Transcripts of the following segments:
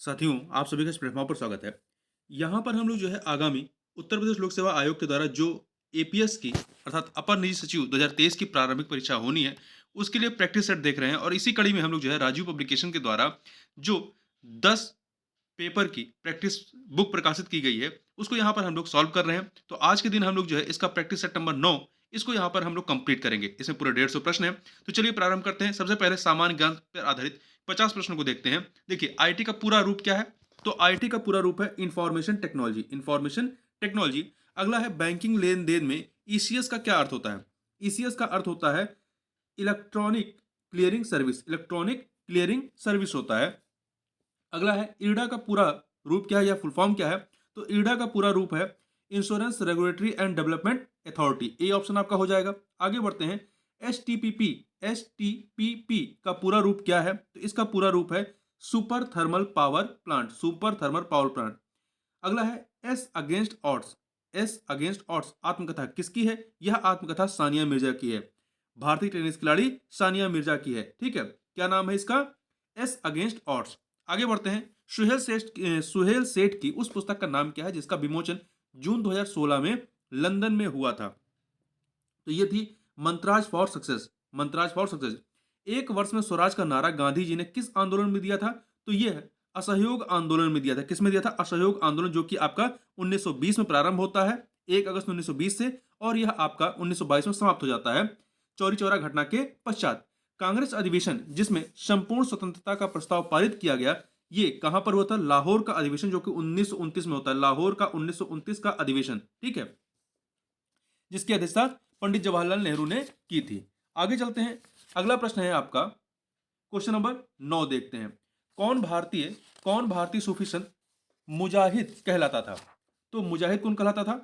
साथियों, आप सभी का इस प्लेटफ़ॉर्म पर स्वागत है। यहाँ पर हम लोग जो है आगामी उत्तर प्रदेश लोक सेवा आयोग के द्वारा जो एपीएस की अर्थात अपर निजी सचिव 2023 की प्रारंभिक परीक्षा होनी है, उसके लिए प्रैक्टिस सेट देख रहे हैं और इसी कड़ी में हम लोग जो है राजीव पब्लिकेशन के द्वारा जो 10 पेपर की प्रैक्टिस बुक प्रकाशित की गई है, उसको यहाँ पर हम लोग सॉल्व कर रहे हैं। तो आज के दिन हम लोग जो है इसका प्रैक्टिस सेट नंबर 9 इसको यहाँ पर हम लोग कंप्लीट करेंगे। इसमें पूरे 150 प्रश्न हैं। तो चलिए प्रारंभ करते हैं। सबसे पहले सामान्य ज्ञान पर आधारित 50 प्रश्नों को देखते हैं। देखिए आईटी का पूरा रूप क्या है? तो आईटी का पूरा रूप है इंफॉर्मेशन टेक्नोलॉजी। Information technology. अगला है बैंकिंग लेन-देन में ईसीएस का क्या अर्थ होता है? ईसीएस का अर्थ होता है electronic clearing service. Electronic clearing service होता है। अगला है इरडा का पूरा रूप क्या है या फुल फॉर्म क्या है? तो इरडा का पूरा रूप है insurance regulatory and development authority. A option आपका हो जाएगा। आगे बढ़ते हैं। एसटीपीपी। एसटीपीपी का पूरा रूप क्या है? तो इसका पूरा रूप है super thermal power plant. Super thermal power plant. अगला है S against odds. S against odds आत्मकथा किसकी है? यह आत्मकथा सानिया मिर्जा की है। भारतीय टेनिस खिलाड़ी सानिया मिर्जा की है। ठीक है, क्या नाम है इसका? S against odds. आगे बढ़ते हैं। सुहेल सेठ की उस पुस्तक का नाम क्या है जिसका विमोचन जून 2016 में लंदन में हुआ था? तो ये थी mantras for success. Mantras for success. एक वर्ष में स्वराज का नारा गांधी जी ने किस आंदोलन में दिया था? तो ये है असहयोग आंदोलन में दिया था। किसमें दिया था? असहयोग आंदोलन, जो कि आपका 1920 में प्रारंभ होता है 1 अगस्त 1920 से, और यह आपका 1922 में समाप्त हो जाता है चौरी चौरा घटना के पश्चात। कांग्रेस अधिवेशन जिसमें संपूर्ण स्वतंत्रता का प्रस्ताव पारित किया गया, ये कहां पर हुआ था? लाहौर का अधिवेशन, जो कि 1929 में होता है। लाहौर का 1929 का अधिवेशन। ठीक है, जिसकी अध्यक्षता पंडित जवाहरलाल नेहरू ने की थी। आगे चलते हैं। अगला प्रश्न है आपका क्वेश्चन नंबर 9 देखते हैं। कौन भारतीय सूफी संत मुजाहिद कहलाता था? तो मुजाहिद कौन कहलाता था?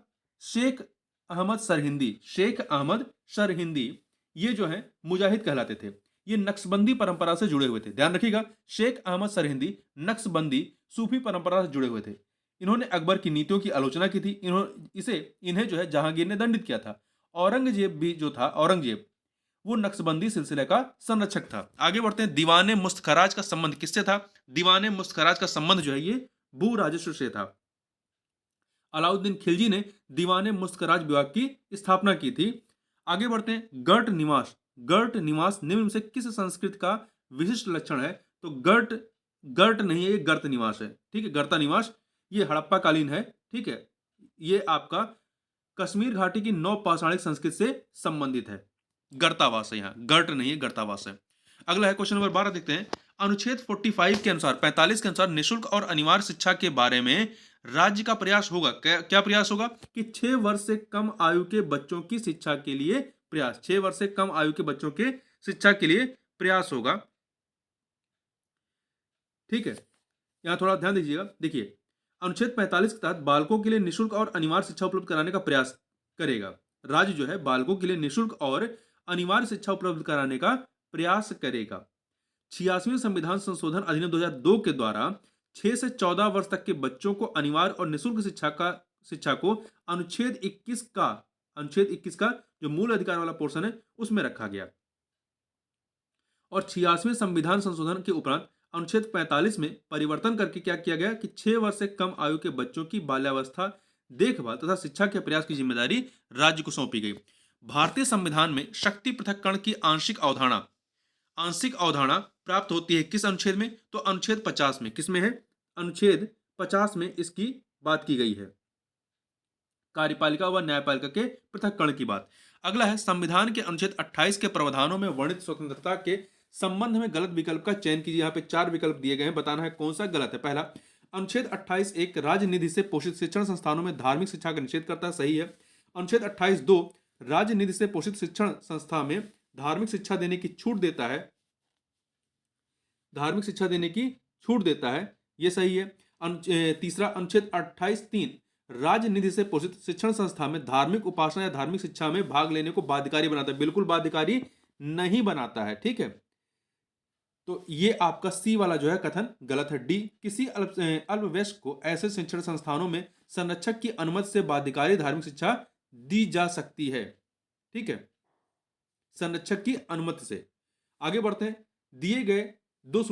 शेख अहमद सरहिंदी। शेख अहमद सरहिंदी ये जो है मुजाहिद कहलाते थे। ये नक्शबंदी परंपरा से जुड़े हुए थे। ध्यान रखिएगा, शेख अहमद सरहिंदी नक्शबंदी सूफी परंपरा से जुड़े हुए थे। इन्होंने अकबर की नीतियों की आलोचना की थी। इन्हें जो है जहांगीर ने दंडित किया था। औरंगजेब भी जो था, औरंगजेब, वो नक्शबंदी सिलसिले का संरक्षक था। आगे बढ़ते हैं। दीवाने मुस्तखराज का संबंध किससे था? दीवाने मुस्तखराज का संबंध जो है ये भू राजस्व से था। अलाउद्दीन खिलजी ने दीवाने मुस्तखराज विभाग की स्थापना की थी। आगे बढ़ते हैं। गर्ट निवास। गर्ट निवास निम्न में से किस संस्कृति का विशिष्ट लक्षण है? तो गर्ट गर्ट नहीं है, ये गर्त निवास है। ठीक है, गर्ता निवास ये हड़प्पा कालीन है। ठीक है, ये आपका कश्मीर घाटी की नौ पाषाणिक संस्कृति से संबंधित है। गर्तावास है, यहाँ गर्ट नहीं है, गर्तावास है। अगला है क्वेश्चन नंबर 12 देखते हैं। अनुच्छेद 45 के अनुसार 45 के अनुसार निःशुल्क और अनिवार्य शिक्षा के बारे में राज्य का प्रयास होगा। क्या प्रयास होगा? कि 6 वर्ष से कम आयु के बच्चों की शिक्षा के लिए प्रयास। 6 वर्ष से कम आयु के बच्चों के शिक्षा के लिए प्रयास होगा। ठीक है, यहां थोड़ा ध्यान दीजिएगा। देखिए, अनुच्छेद 45 के तहत बालकों के लिए निःशुल्क और अनिवार्य शिक्षा उपलब्ध कराने का प्रयास करेगा। राज्य जो है बालकों के लिए निःशुल्क और अनिवार्य शिक्षा उपलब्ध कराने का प्रयास करेगा। 86वें संविधान संशोधन अधिनियम 2002 के द्वारा 6 से 14 वर्ष तक के बच्चों को अनिवार्य और निःशुल्क शिक्षा को अनुच्छेद 21 का जो मूल अधिकार वाला पोर्शन है उसमें रखा गया। और 86वें संविधान संशोधन के उपरांत अनुच्छेद 45 में परिवर्तन करके क्या किया गया कि 6 वर्ष से कम आयु के बच्चों की बाल्यावस्था देखभाल तथा शिक्षा के प्रयास की जिम्मेदारी राज्य को सौंपी गई। भारतीय संविधान में शक्ति पृथक्करण की आंशिक अवधारणा प्राप्त होती है किस अनुच्छेद में? तो अनुच्छेद 50 में। किस में है? अनुच्छेद 50 में इसकी बात की गई है, कार्यपालिका व न्यायपालिका के पृथक्करण की बात। अगला है संविधान के अनुच्छेद 28 के प्रावधानों में वर्णित स्वतंत्रता के संबंध में गलत विकल्प का चयन कीजिए। यहाँ पे 4 विकल्प दिए गए हैं, बताना है कौन सा गलत है। पहला, अनुच्छेद 28 एक राज्य निधि से पोषित शिक्षण संस्थानों में धार्मिक शिक्षा का निषेध करता है, सही है। अनुच्छेद 28(2) राज्य निधि से पोषित शिक्षण संस्था में धार्मिक शिक्षा देने की छूट देता है, धार्मिक शिक्षा देने की छूट देता है, ये सही है। तीसरा, अनुच्छेद 28(3) राज्य निधि से पोषित शिक्षण संस्था में धार्मिक उपासना या धार्मिक शिक्षा में भाग लेने को बाध्यकारी बनाता है, बिल्कुल बाध्यकारी नहीं बनाता है। ठीक है, तो ये आपका सी वाला जो है कथन गलत है। डी, किसी अल्पवयस्क को ऐसे शिक्षण संस्थानों में संरक्षक की अनुमति से बाध्यकारी धार्मिक शिक्षा दी जा सकती है। ठीक है, संरक्षक की अनुमति से। आगे बढ़ते हैं। दो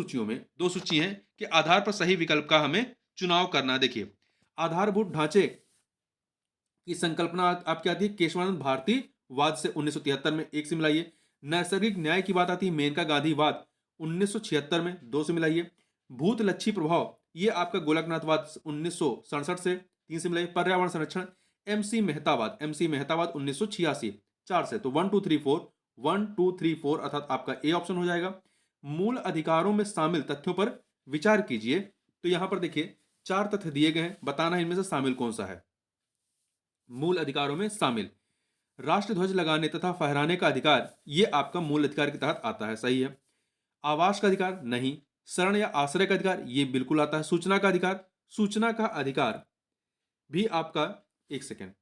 सूची हैं कि आधार पर सही विकल्प का हमें चुनाव करना है। देखिए, आधारभूत ढांचे की संकल्पना आपकी आती है केशवानंद भारती वाद से 1973 में, एक से मिलाइए। नैसर्गिक न्याय की बात आती है मेनका गांधी वाद 1976 में, दो से मिलाइए। भूत लच्छी प्रभाव ये आपका गोलकनाथवाद 1967 से, तीन से मिलाइए। पर्यावरण संरक्षण एमसी मेहतावाद 1986, चार से। तो 1 2 3 4 अर्थात आपका ए ऑप्शन हो जाएगा। मूल अधिकारों में शामिल तथ्यों पर विचार कीजिए। तो यहां पर देखिए चार तथ्य दिए गए हैं, बताना है इनमें से शामिल कौन सा है। मूल अधिकारों में शामिल राष्ट्रध्वज लगाने तथा फहराने का अधिकार, ये आपका मूल अधिकार के तहत आता है, सही है। आवास का अधिकार नहीं। शरण या आश्रय का अधिकार, ये बिल्कुल आता है। सूचना का अधिकार भी आपका, एक सेकेंड,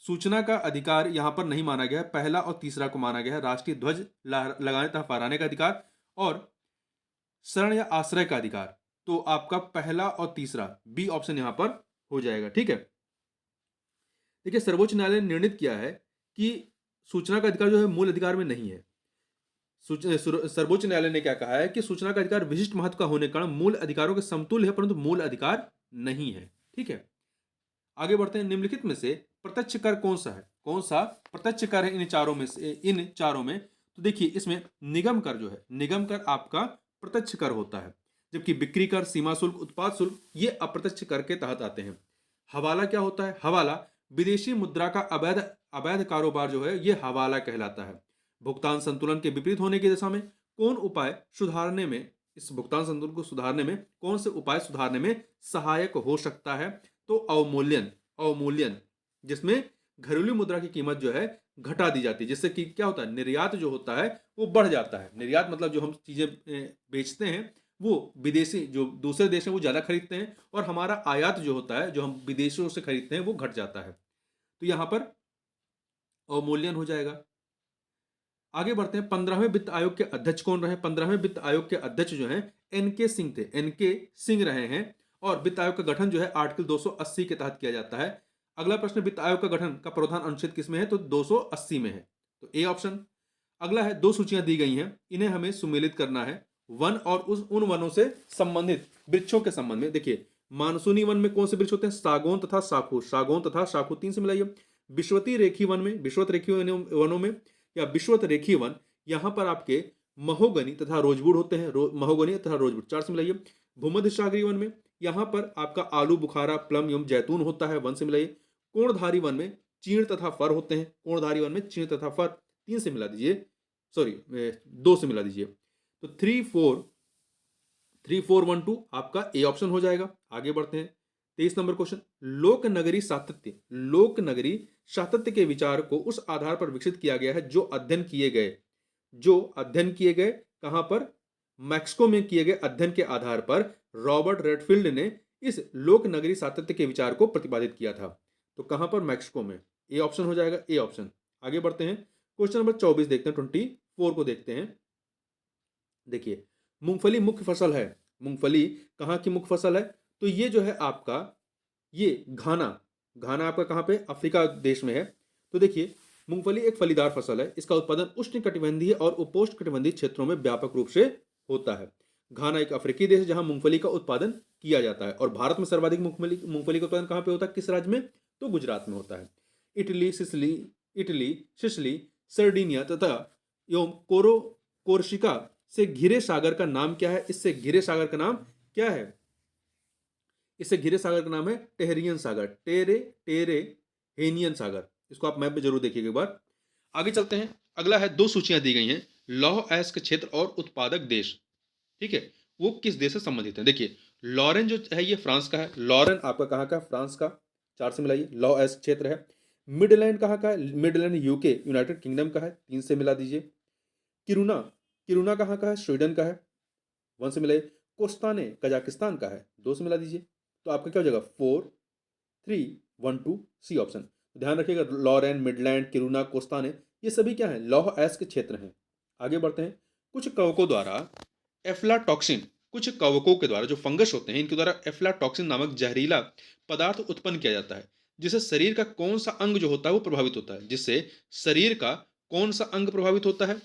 सूचना का अधिकार यहां पर नहीं माना गया है, पहला और तीसरा को माना गया है। राष्ट्रीय ध्वज लगाने तथा फहराने का अधिकार और शरण या आश्रय का अधिकार, तो आपका पहला और तीसरा बी ऑप्शन यहां पर हो जाएगा, ठीक है। देखिए, सर्वोच्च न्यायालय ने निर्णित किया है कि सूचना का अधिकार जो है मूल अधिकार में नहीं है। सर्वोच्च न्यायालय ने क्या कहा है कि सूचना का अधिकार विशिष्ट महत्व का होने के कारण मूल अधिकारों के समतुल्य है, परंतु मूल अधिकार नहीं है, ठीक है। आगे बढ़ते हैं। निम्नलिखित में से प्रत्यक्ष कर कौन सा है? कौन सा प्रत्यक्ष कर है इन चारों में से? इन चारों में तो देखिए, इसमें निगम कर जो है, निगम कर आपका प्रत्यक्ष कर होता है, जबकि बिक्री कर, सीमा शुल्क, उत्पाद शुल्क ये अप्रत्यक्ष कर के तहत आते हैं। हवाला क्या होता है? हवाला विदेशी मुद्रा का अवैध अवैध कारोबार जो है, ये हवाला कहलाता है। भुगतान संतुलन के विपरीत होने की दिशा में कौन उपाय सुधारने में, इस भुगतान संतुलन को सुधारने में कौन से उपाय सुधारने में सहायक हो सकता है? तो अवमूल्यन, अवमूल्यन जिसमें घरेलू मुद्रा की कीमत जो है घटा दी जाती है, जिससे कि क्या होता है, निर्यात जो होता है वो बढ़ जाता है। निर्यात मतलब जो हम चीजें बेचते हैं वो विदेशी जो दूसरे देश हैं वो ज्यादा खरीदते हैं, और हमारा आयात जो होता है, जो हम विदेशों से खरीदते हैं, वो घट जाता है। तो यहां पर अवमूल्यन हो जाएगा। आगे बढ़ते हैं। 15वें वित्त आयोग के अध्यक्ष कौन रहे? 15वें वित्त आयोग के अध्यक्ष जो हैं एनके सिंह थे, एनके सिंह रहे हैं। और वित्त आयोग का गठन जो है आर्टिकल 280 के तहत किया जाता है। अगला प्रश्न, वित्त आयोग का गठन का प्रावधान अनुच्छेद किस में है? तो 280 में है, तो ए ऑप्शन। अगला है, दो सूचियां दी गई हैं, इन्हें हमें सुमेलित करना है। वन और उन वनों से संबंधित वृक्षों के संबंध में। देखिए, मानसूनी वन में कौन से वृक्ष होते हैं? सागौन तथा साखू, सागौन तथा साखू, तीन से मिलाइए। विश्वती रेखी वन में, विश्वत रेखी वनों में या विश्वत रेखी वन, यहां पर आपके महोगनी तथा रोजवुड होते हैं, महोगनी तथा रोजवुड, चार से मिलाइए। भूमध्य सागरीय वन में यहां पर आपका आलू बुखारा, प्लम एवं जैतून होता है, वन से मिलाइए। कोणधारी वन में चीड़ तथा फर होते हैं, कोणधारी वन में चीड़ तथा फर, तीन से मिला दीजिए, सॉरी दो से मिला दीजिए। तो 3 4 आपका ए ऑप्शन हो जाएगा। आगे बढ़ते हैं। 23 नंबर क्वेश्चन, लोक नगरी सातत्य, लोक नगरी सातत्य के विचार को उस आधार पर विकसित किया गया है जो अध्ययन किए गए, जो अध्ययन किए गए कहां पर? मैक्सिको में किए गए अध्ययन के आधार पर रॉबर्ट रेडफील्ड ने इस लोक नगरी सातत्य के विचार को प्रतिपादित किया था। तो कहां पर? मैक्सिको में, ए ऑप्शन हो जाएगा, ए ऑप्शन। आगे बढ़ते हैं। क्वेश्चन नंबर 24 देखते हैं, 24 को देखते हैं। देखिए, मूंगफली मुख्य फसल है, मूंगफली कहाँ की मुख्य फसल है? तो ये जो है आपका, ये घाना, घाना आपका कहाँ पे? अफ्रीका देश में है। तो देखिए, मूंगफली एक फलीदार फसल है, इसका उत्पादन उष्णकटिबंधीय और उपोष्णकटिबंधीय क्षेत्रों में व्यापक रूप से होता है। घाना एक अफ्रीकी देश है जहां मूंगफली का उत्पादन किया जाता है, और भारत में सर्वाधिक मूंगफली का उत्पादन कहाँ पे होता है? किस राज्य में? तो गुजरात में होता है। इटली, सिसिली, सर्डिनिया तथा एवं कोर्सिका से घिरे सागर का नाम क्या है? इससे घिरे सागर का नाम क्या है? इससे घिरे सागर का नाम है टेहरियन सागर, टेरेहेनियन सागर। इसको आप मैप में जरूर देखिएगा एक बार। आगे चलते हैं। अगला है, दो सूचियां दी गई हैं, लौह अयस्क क्षेत्र और उत्पादक देश, ठीक है, वो किस देश से संबंधित है? देखिए, लॉरेन जो है ये फ्रांस का है, लॉरेन आपका कहाँ का? फ्रांस का, चार से मिलाइए। लौह अयस्क क्षेत्र है। मिडलैंड कहाँ का है? मिडलैंड यूके, यूनाइटेड किंगडम का है, तीन से मिला दीजिए। किरुना, किरुना कहाँ का है? स्वीडन का है, वन से मिलाइए। कोस्ताने कजाकिस्तान का है, दो से मिला दीजिए। तो आपका क्या हो जाएगा? 4 3 1 2 सी ऑप्शन। ध्यान रखिएगा, लॉरेन, मिडलैंड, किरुना, कोस्ताने ये सभी क्या है? लौह अयस्क क्षेत्र हैं। आगे बढ़ते हैं। कुछ कवकों द्वारा एफ्लाटॉक्सिन, कुछ कवकों के द्वारा, जो फंगस होते हैं, इनके द्वारा एफ्लाटॉक्सिन नामक जहरीला पदार्थ उत्पन्न किया जाता है, जिससे शरीर का कौन सा अंग जो होता है वो प्रभावित होता है? जिससे शरीर का कौन सा अंग प्रभावित होता है?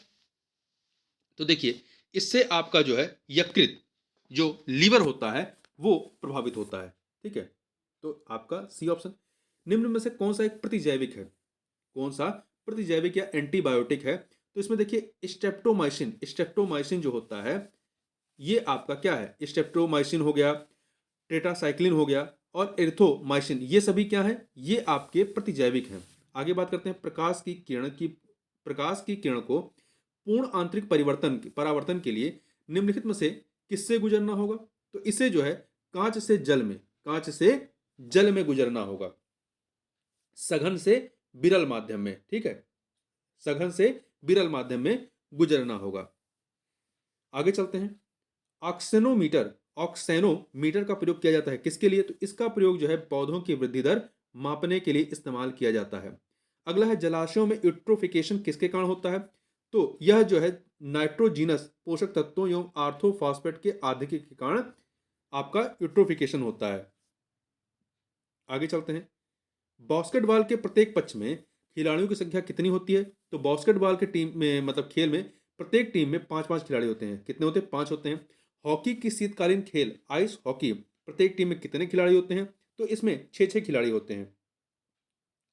तो देखिए, इससे आपका जो है यकृत, जो लीवर होता है, वो प्रभावित होता है। ठीक है, तो आपका सी ऑप्शन। निम्न में से कौन सा एक प्रतिजैविक है? कौन सा प्रतिजैविक या एंटीबायोटिक है? तो इसमें देखिए स्ट्रेप्टोमाइसिन, स्ट्रेप्टोमाइसिन जो होता है ये आपका क्या है? स्ट्रेप्टोमाइसिन हो गया, टेट्रासाइक्लिन हो गया और एरिथ्रोमाइसिन, ये सभी क्या है? ये आपके प्रतिजैविक हैं। आगे बात करते हैं प्रकाश की किरण को पूर्ण आंतरिक परावर्तन के लिए निम्नलिखित में से किससे गुजरना होगा? तो इसे जो है कांच से जल में गुजरना होगा, सघन से विरल माध्यम में। ठीक है, सघन से विरल माध्यम में गुजरना होगा। आगे चलते हैं। ऑक्सेनोमीटर का प्रयोग किया जाता है किसके लिए? तो इसका प्रयोग जो है पौधों की वृद्धि दर मापने के लिए इस्तेमाल किया जाता है। अगला है जलाशयों में यूट्रोफिकेशन किसके कारण होता है? तो यह जो है नाइट्रोजीनस पोषक तत्वों एवं आर्थोफॉस्फेट के आधिक्य के कारण आपका यूट्रोफिकेशन होता है। आगे चलते हैं। बास्केटबॉल के प्रत्येक पक्ष में खिलाड़ियों की संख्या कितनी होती है? तो बास्केटबॉल के टीम में मतलब खेल में प्रत्येक टीम में 5-5 खिलाड़ी होते हैं। कितने होते हैं? 5 होते हैं। हॉकी की शीतकालीन खेल आइस हॉकी, प्रत्येक टीम में कितने खिलाड़ी होते हैं? तो इसमें 6-6 खिलाड़ी होते हैं।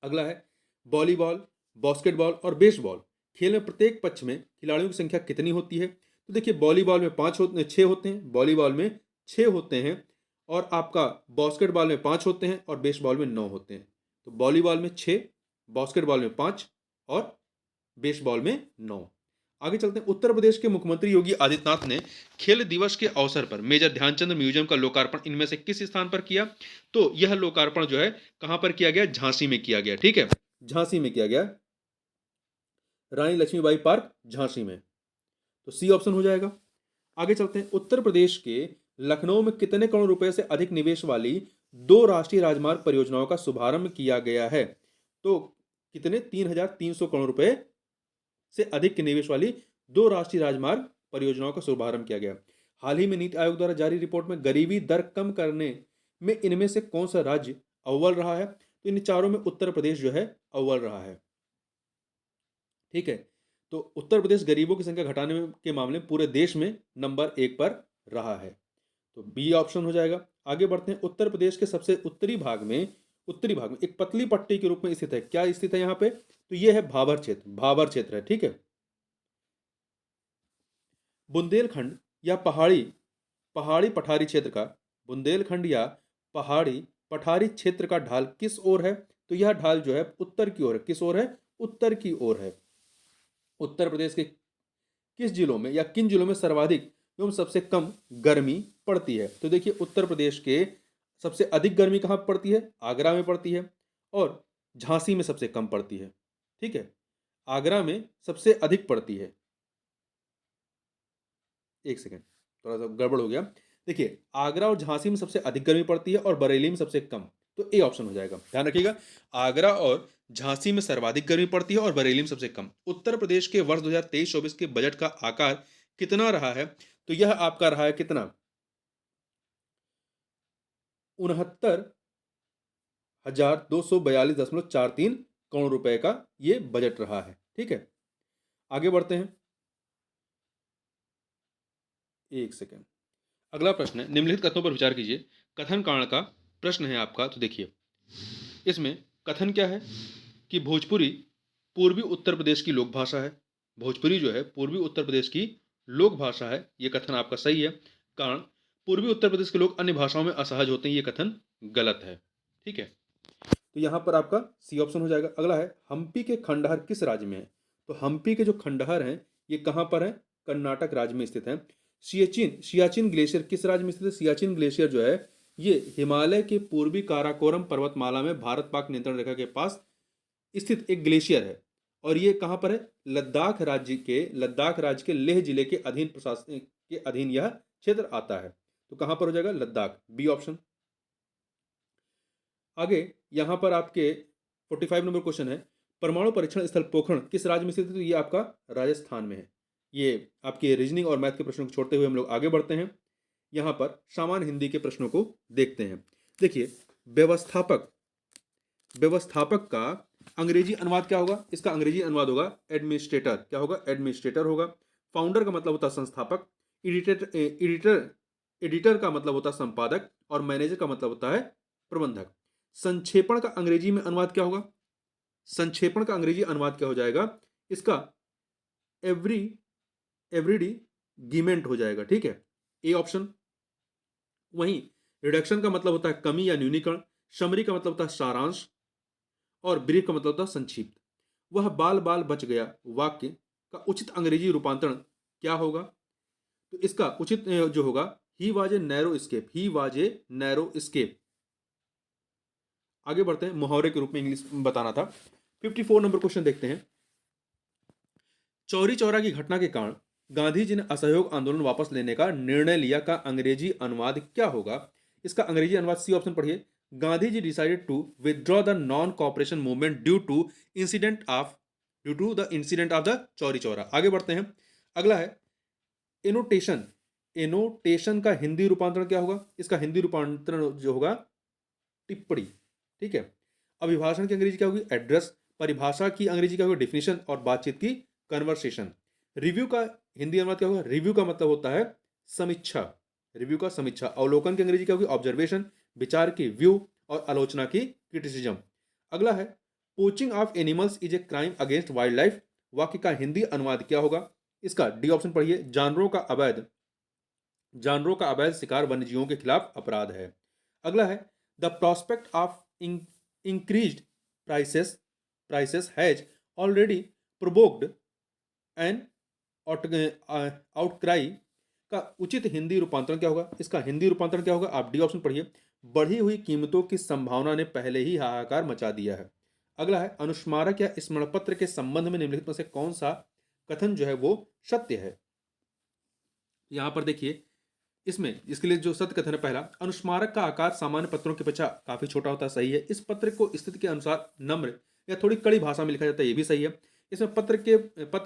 अगला है वॉलीबॉल, बास्केटबॉल और बेसबॉल खेल में प्रत्येक पक्ष में खिलाड़ियों की संख्या कितनी होती है? तो देखिए वॉलीबॉल में 6 होते हैं, वॉलीबॉल में 6 होते हैं और आपका बास्केटबॉल में 5 होते हैं और बेसबॉल में 9 होते हैं। तो वॉलीबॉल में 6, बास्केटबॉल में 5 और बेसबॉल में 9। आगे चलते हैं। उत्तर प्रदेश के मुख्यमंत्री योगी आदित्यनाथ ने खेल दिवस के अवसर पर मेजर ध्यानचंद म्यूजियम का लोकार्पण इनमें से किस स्थान पर किया? तो यह लोकार्पण जो है कहां पर किया गया? झांसी में किया गया। ठीक है, झांसी में किया गया, रानी लक्ष्मीबाई पार्क झांसी में। तो सी ऑप्शन हो जाएगा। आगे चलते हैं। उत्तर प्रदेश के लखनऊ में कितने करोड़ रुपए से अधिक निवेश वाली 2 राष्ट्रीय राजमार्ग परियोजनाओं का शुभारंभ किया गया है? तो कितने? 3,300 करोड़ रुपए से अधिक के निवेश वाली 2 राष्ट्रीय राजमार्ग परियोजनाओं का शुभारंभ किया गया। हाल ही में नीति आयोग द्वारा जारी रिपोर्ट में गरीबी दर कम करने में इनमें से कौन सा राज्य अव्वल रहा है? तो इन चारों में उत्तर प्रदेश जो है अव्वल रहा है। ठीक है, तो उत्तर प्रदेश गरीबों की संख्या घटाने के मामले में पूरे देश में नंबर 1 पर रहा है। तो बी ऑप्शन हो जाएगा। आगे बढ़ते हैं। उत्तर प्रदेश के सबसे उत्तरी भाग में एक पतली पट्टी के रूप में स्थित है। क्या स्थित है यहाँ पे? तो ये है भाबर क्षेत्र है। ठीक है, बुंदेलखंड या पहाड़ी पठारी क्षेत्र का बुंदेलखंड या पहाड़ी पठारी क्षेत्र का ढाल किस ओर है? तो यह ढाल जो है उत्तर की ओर है। किस ओर है? उत्तर की ओर है। उत्तर प्रदेश के किस जिलों में या किन जिलों में सर्वाधिक एवं सबसे कम गर्मी पड़ती है? तो देखिए उत्तर प्रदेश के सबसे अधिक गर्मी कहाँ पड़ती है? आगरा में पड़ती है और झांसी में सबसे कम पड़ती है। ठीक है, आगरा में सबसे अधिक पड़ती है। एक सेकेंड, थोड़ा सा गड़बड़ हो गया। देखिए आगरा और झांसी में सबसे अधिक गर्मी पड़ती है और बरेली में सबसे कम। तो ए ऑप्शन हो जाएगा। ध्यान रखिएगा, आगरा और झांसी में सर्वाधिक गर्मी पड़ती है और बरेली में सबसे कम। उत्तर प्रदेश के वर्ष 2023-24 के बजट का आकार कितना रहा है? तो यह आपका रहा है कितना? 69,242.43 करोड़ रुपए का ये बजट रहा है। ठीक है, आगे बढ़ते हैं। एक सेकेंड, अगला प्रश्न है निम्नलिखित कथनों पर विचार कीजिए। कथन कारण का प्रश्न है आपका। तो देखिए इसमें कथन क्या है कि भोजपुरी पूर्वी उत्तर प्रदेश की लोक भाषा है। भोजपुरी जो है पूर्वी उत्तर प्रदेश की लोक भाषा है, ये कथन आपका सही है। कारण पूर्वी उत्तर प्रदेश के लोग अन्य भाषाओं में असहज होते हैं, ये कथन गलत है। ठीक है, तो यहां पर आपका सी ऑप्शन हो जाएगा। अगला है हम्पी के खंडहर किस राज्य में है? तो हम्पी के जो खंडहर हैं ये कहां पर है? कर्नाटक राज्य में स्थित है। सियाचिन ग्लेशियर किस राज्य में स्थित है? सियाचिन ग्लेशियर जो है ये हिमालय के पूर्वी काराकोरम पर्वतमाला में भारत पाक नियंत्रण रेखा के पास स्थित एक ग्लेशियर है और ये कहां पर है? लद्दाख राज्य के लेह जिले के अधीन प्रशासन के अधीन यह क्षेत्र आता है। तो कहां पर हो जाएगा? Ladakh, B option. आगे यहां पर आपके 45 नंबर क्वेश्चन है परमाणु परीक्षण स्थल पोखरण किस राज्य में स्थित है? तो ये आपका राजस्थान में है। ये आपके रीजनिंग और मैथ के प्रश्नों को छोड़ते हुए हम लोग आगे बढ़ते हैं। यहां पर सामान्य हिंदी के प्रश्नों को देखते हैं। देखिए व्यवस्थापक का अंग्रेजी अनुवाद क्या होगा? इसका अंग्रेजी अनुवाद होगा एडमिनिस्ट्रेटर। क्या होगा? एडमिनिस्ट्रेटर होगा। फाउंडर का मतलब होता है संस्थापक, एडिटर का मतलब होता है संपादक, और मैनेजर का मतलब होता है प्रबंधक। संक्षेपण का अंग्रेजी में अनुवाद क्या होगा? संक्षेपण का अंग्रेजी अनुवाद क्या हो जाएगा इसका? एवरी एवरीडी गिमेंट हो जाएगा, ठीक है, ए ऑप्शन। वहीं रिडक्शन का मतलब होता है कमी या न्यूनीकरण, समरी का मतलब होता है सारांश, और ब्रीफ का मतलब होता है संक्षिप्त। वह बाल बाल बच गया वाक्य का उचित अंग्रेजी रूपांतरण क्या होगा? तो इसका उचित जो होगा, he was a narrow escape, he was a narrow escape. आगे बढ़ते हैं, मुहावरे के रूप में इंग्लिश में बताना था। 54 नंबर क्वेश्चन देखते हैं। चौरी चौरा की घटना के कारण गांधी जी ने असहयोग आंदोलन वापस लेने का निर्णय लिया का अंग्रेजी अनुवाद क्या होगा? इसका अंग्रेजी अनुवाद सी ऑप्शन पढ़िए। Gandhi ji decided to withdraw the non cooperation movement due to the incident of the Chauri Chaura. आगे बढ़ते हैं, अगला है एनोटेशन। एनोटेशन का हिंदी रूपांतरण क्या होगा? इसका हिंदी रूपांतरण जो होगा टिप्पणी, ठीक है। अभिभाषण की अंग्रेजी क्या होगी? एड्रेस। परिभाषा की अंग्रेजी क्या होगी? डिफिनेशन। और बातचीत की कन्वर्सेशन। रिव्यू का हिंदी अनुवाद क्या होगा? रिव्यू का मतलब होता है समीक्षा, रिव्यू का समीक्षा। अवलोकन की अंग्रेजी क्या होगी? ऑब्जर्वेशन। विचार की व्यू, और आलोचना की क्रिटिसिज्म। अगला है poaching of animals is a crime against wild life. वाक्य का हिंदी अनुवाद क्या होगा? इसका डी ऑप्शन पढ़िए। जानवरों का अवैध शिकार वन्यजीवों के खिलाफ अपराध है। अगला है the prospect of increased prices has already provoked an outcry का उचित हिंदी रूपांतरण क्या होगा? इसका हिंदी रूपांतरण क्या होगा? आप डी ऑप्शन पढ़िए। बढ़ी हुई कीमतों की संभावना ने पहले ही हाहाकार मचा दिया है। अगला है अनुस्मारक या स्मरण पत्र के संबंध में निम्नलिखित में से कौन सा कथन जो है वो सत्य है? यहां पर देखिए, इसमें इसके लिए जो सत्य कथन है, पहला, अनुस्मारक का आकार सामान्य पत्रों की अपेक्षा काफी छोटा होता है, सही है। इस पत्र को स्थिति के अनुसार नम्र या थोड़ी कड़ी भाषा में लिखा जाता है, ये भी सही है। इसमें पत्र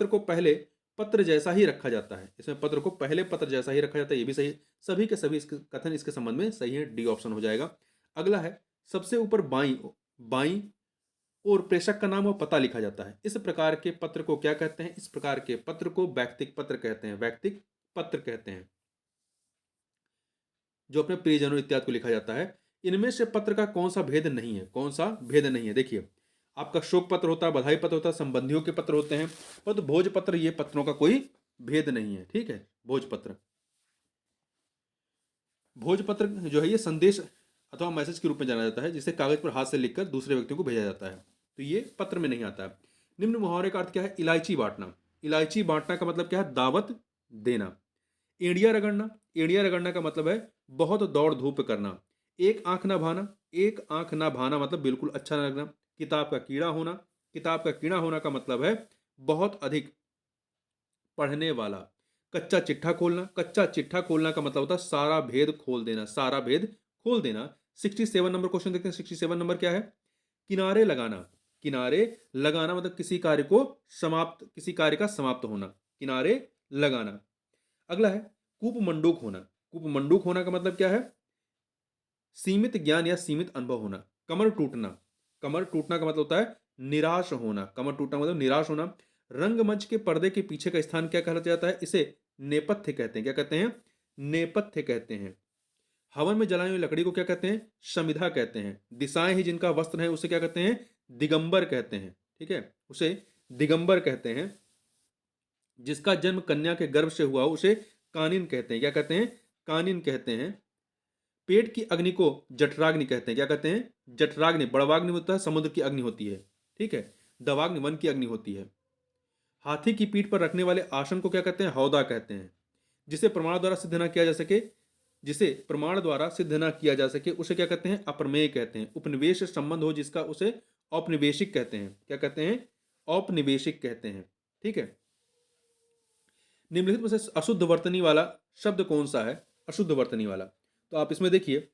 को पहले पत्र जैसा ही रखा जाता है, इसमें पत्र को पहले पत्र जैसा ही रखा जाता है, ये भी सही है। सभी के सभी इसके कथन इसके संबंध में सही है, डी ऑप्शन हो जाएगा। अगला है सबसे ऊपर बाई बाई और प्रेषक का नाम और पता लिखा जाता है, इस प्रकार के पत्र को क्या कहते हैं? इस प्रकार के पत्र को वैयक्तिक पत्र कहते हैं, वैयक्तिक पत्र कहते हैं, जो अपने प्रियजनों इत्यादि को लिखा जाता है। इनमें से पत्र का कौन सा भेद नहीं है? कौन सा भेद नहीं है? देखिए, आपका शोक पत्र होता है, बधाई पत्र होता है, संबंधियों के पत्र होते हैं, पर तो भोजपत्र, ये पत्रों का कोई भेद नहीं है, ठीक है। भोजपत्र भोजपत्र जो है ये संदेश अथवा मैसेज के रूप में जाना जाता है, जिसे कागज पर हाथ से लिखकर दूसरे व्यक्तियों को भेजा जाता है, तो ये पत्र में नहीं आता है। निम्न मुहावरे का अर्थ क्या है? इलायची बांटना। इलायची बांटना का मतलब क्या है? दावत देना। एड़िया रगड़ना। एड़िया रगड़ना का मतलब है बहुत दौड़ धूप करना। एक आंख ना भाना। एक आंख ना भाना मतलब बिल्कुल अच्छा ना लगना। किताब का कीड़ा होना। किताब का कीड़ा होना का मतलब है बहुत अधिक पढ़ने वाला। कच्चा चिट्ठा खोलना। कच्चा चिट्ठा खोलना का मतलब होता है सारा भेद खोल देना, सारा भेद खोल देना। 67 नंबर क्वेश्चन देखते हैं। 67 नंबर क्या है? किनारे लगाना। किनारे लगाना मतलब किसी कार्य का समाप्त होना, किनारे लगाना। अगला है कूप मंडूक होना। कूप मंडूक होना का मतलब क्या है? सीमित ज्ञान या सीमित अनुभव होना। कमर टूटना। कमर टूटना का मतलब होता है निराश होना। कमर टूटना मतलब निराश होना। रंगमंच के पर्दे के पीछे का स्थान क्या कहा जाता है? इसे नेपथ्य कहते हैं। क्या कहते हैं? नेपथ्य कहते हैं। हवन में जलाई हुई लकड़ी को क्या कहते हैं? समिधा कहते हैं। दिशाएं ही जिनका वस्त्र है उसे क्या कहते हैं? दिगंबर कहते हैं, ठीक है, उसे दिगंबर कहते हैं। जिसका जन्म कन्या के गर्भ से हुआ उसे कानिन कहते हैं। क्या कहते हैं? कानिन कहते हैं। पेट की अग्नि को जठराग्नि कहते हैं। क्या कहते हैं? जठराग्नि। बड़वाग्नि होता है समुद्र की अग्नि होती है, ठीक है। दवाग्नि वन की अग्नि होती है। हाथी की पीठ पर रखने वाले आसन को क्या कहते हैं? हौदा कहते हैं। जिसे प्रमाण द्वारा सिद्ध न किया जा सके जिसे प्रमाण द्वारा सिद्ध न किया जा सके उसे क्या कहते हैं? अप्रमेय कहते हैं। उपनिवेश संबंध हो जिसका उसे औपनिवेशिक कहते हैं। क्या कहते हैं? औपनिवेशिक कहते हैं, ठीक है। निम्नलिखित में से अशुद्ध वर्तनी वाला शब्द कौन सा है? अशुद्ध वर्तनी वाला, तो आप इसमें देखिए,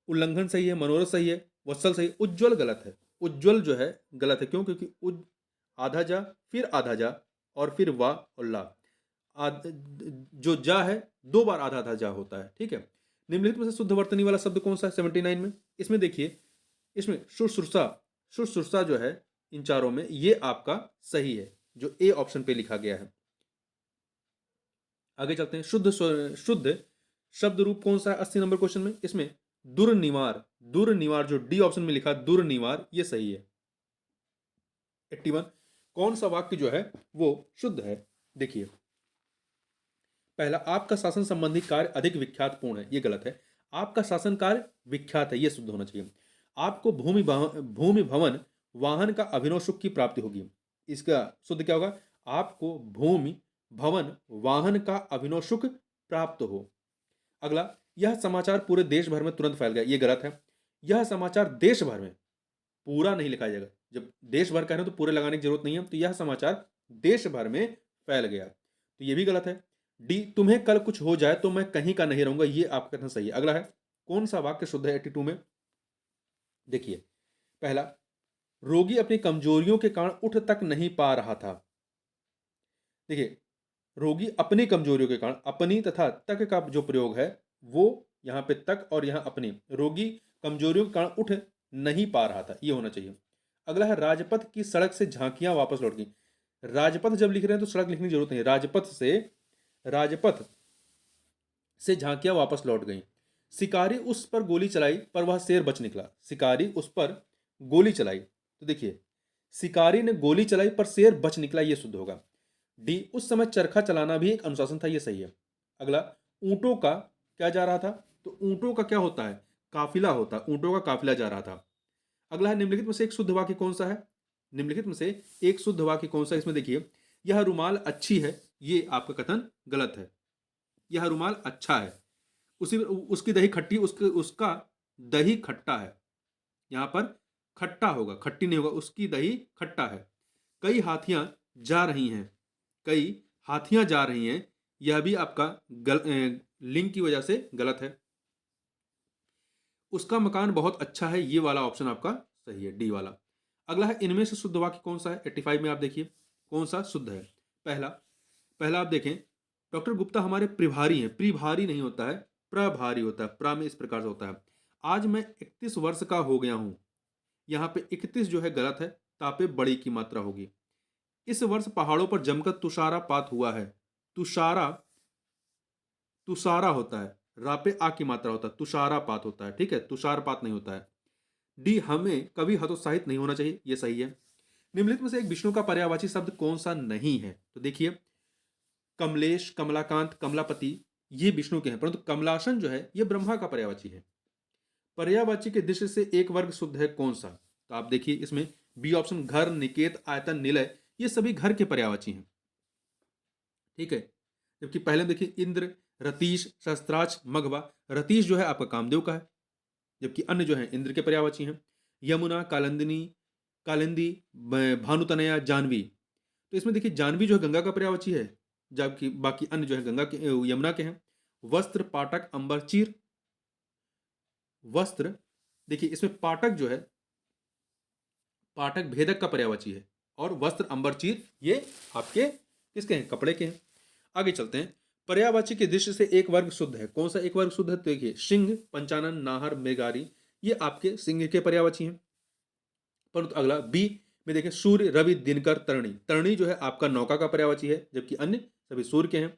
उल्लंघन सही है, मनोरथ सही है, वत्सल सही है, उज्ज्वल गलत है। उज्ज्वल जो है गलत है, क्यों? क्योंकि आधा जा, फिर आधा जा, और फिर वाह और ला। जो जा है दो बार आधा आधा जा होता है, ठीक है। निम्नलिखित में से शुद्ध वर्तनी वाला शब्द कौन सा है? 79 में। इसमें देखिए, इसमें शुश्रूषा, शुश्रूषा जो है इन चारों में ये आपका सही है, जो ए ऑप्शन पे लिखा गया है। आगे चलते हैं। शुद्ध शब्द रूप कौन सा है 80 नंबर क्वेश्चन में? इसमें दुर्निवार, दुर्निवार जो डी ऑप्शन में लिखा दुर्निवार, ये सही है। 81 कौन सा वाक्य जो है वो शुद्ध है? देखिए, पहला, आपका शासन संबंधी कार्य अधिक विख्यात पूर्ण है, ये गलत है। आपका शासन कार्य विख्यात है, ये शुद्ध होना चाहिए। आपको भूमि भवन वाहन का अभिनव सुख की प्राप्ति होगी, इसका शुद्ध क्या होगा? आपको भूमि भवन वाहन का अभिनव सुख प्राप्त हो। अगला, यह समाचार पूरे देश भर में तुरंत फैल गया, ये गलत है। यह समाचार देश भर में, पूरा नहीं लिखा जाएगा, जब देश भर कह रहे हैं तो पूरे लगाने की जरूरत नहीं है, तो यह समाचार देश भर में फैल गया, तो ये भी गलत है। डी, तुम्हें कल कुछ हो जाए तो मैं कहीं का नहीं रहूंगा, ये आपका कथन सही है। अगला है, कौन सा वाक्य शुद्ध है 82 में? देखिए, पहला, रोगी अपनी कमजोरियों के कारण उठ तक नहीं पा रहा था। देखिए, रोगी अपनी कमजोरियों के कारण, अपनी तथा तक का जो प्रयोग है वो यहां पे तक और यहां अपनी, रोगी कमजोरियों के कारण उठ नहीं पा रहा था, ये होना चाहिए। अगला है, राजपथ की सड़क से झांकियां वापस लौट गई। राजपथ जब लिख रहे हैं तो सड़क लिखने की जरूरत नहीं, राजपथ से झांकियां वापस लौट गई। शिकारी उस पर गोली चलाई पर वह शेर बच निकला। शिकारी उस पर गोली चलाई, तो देखिए, शिकारी ने गोली चलाई पर शेर बच निकला, ये शुद्ध होगा। डी, उस समय चरखा चलाना भी एक अनुशासन था, ये सही है। अगला, ऊंटों का क्या जा रहा था? तो ऊंटों का क्या होता है? काफिला होता है, ऊंटों का काफिला जा रहा था। अगला है, निम्नलिखित में से एक शुद्ध वाक्य कौन सा है? निम्नलिखित में से एक शुद्ध वाक्य कौन सा? इसमें देखिए, यह रुमाल अच्छी है, ये आपका कथन गलत है। यह रुमाल अच्छा है, उसी उसकी दही खट्टी, उसका दही खट्टा है, यहां पर खट्टा होगा, खट्टी नहीं होगा, उसकी दही खट्टा है। कई हाथियां जा रही हैं, कई हाथियां जा रही हैं, यह भी आपका लिंक की वजह से गलत है। उसका मकान बहुत अच्छा है, ये वाला ऑप्शन आपका सही है, डी वाला। अगला है, इनमें से शुद्ध वाक्य कौन सा है? 85 में आप देखिए कौन सा शुद्ध है। पहला, पहला आप देखें, डॉक्टर गुप्ता हमारे प्रभारी हैं, प्रभारी नहीं होता है, प्रभारी होता है, प्रा में इस प्रकार से होता है। आज मैं 31 वर्ष का हो गया हूं, यहां पे 31 जो है गलत है, तापे बड़ी की मात्रा होगी। इस वर्ष पहाड़ों पर जमकर तुषारापात हुआ है, तुषारा, तुषारा होता है, रा पे आ की मात्रा होता है, तुषारापात होता है, ठीक है, तुषारपात नहीं होता है। डी, हमें कभी हतोत्साहित नहीं होना चाहिए, ये सही है। निम्नलिखित में से एक विष्णु का पर्यायवाची शब्द कौन सा नहीं है? तो देखिए, कमलेश, कमलाकांत, कमलापति, ये विष्णु के हैं, परंतु कमलासन जो है ये ब्रह्मा का पर्यायवाची है। पर्यायवाची के दृष्टि से एक वर्ग शुद्ध है कौन सा? तो आप देखिए, इसमें बी ऑप्शन, घर, निकेत, आयतन, निलय, ये सभी घर के पर्यायवाची हैं, ठीक है। जबकि पहले देखिए, इंद्र, रतीश, शस्त्राक्ष, मघवा, रतीश जो है आपका कामदेव का है, जबकि अन्य जो है इंद्र के पर्यायवाची हैं। यमुना, कालिंदी, कालिंदी, भानुतनया, जानवी, तो इसमें देखिए जानवी जो है गंगा का पर्यायवाची है, जबकि बाकी अन्य जो है गंगा के, यमुना के हैं। वस्त्र, पाटक, अंबर, चीर, वस्त्र, देखिए इसमें पाटक जो है, पाठक भेदक का पर्यायवाची है, और वस्त्र, अंबर, चीर, ये आपके किसके हैं? कपड़े के हैं। आगे चलते हैं, पर्यायवाची के दृष्टि से एक वर्ग शुद्ध है कौन सा? एक वर्ग शुद्ध है, तो देखिए, सिंह, पंचानन, नाहर, मेघारी, ये आपके सिंह के पर्यायवाची हैं। परंतु अगला बी में देखिए, सूर्य, रवि, दिनकर, तरणी, तरणी जो है आपका नौका का पर्यायवाची है, जबकि अन्य सभी सूर्य के हैं।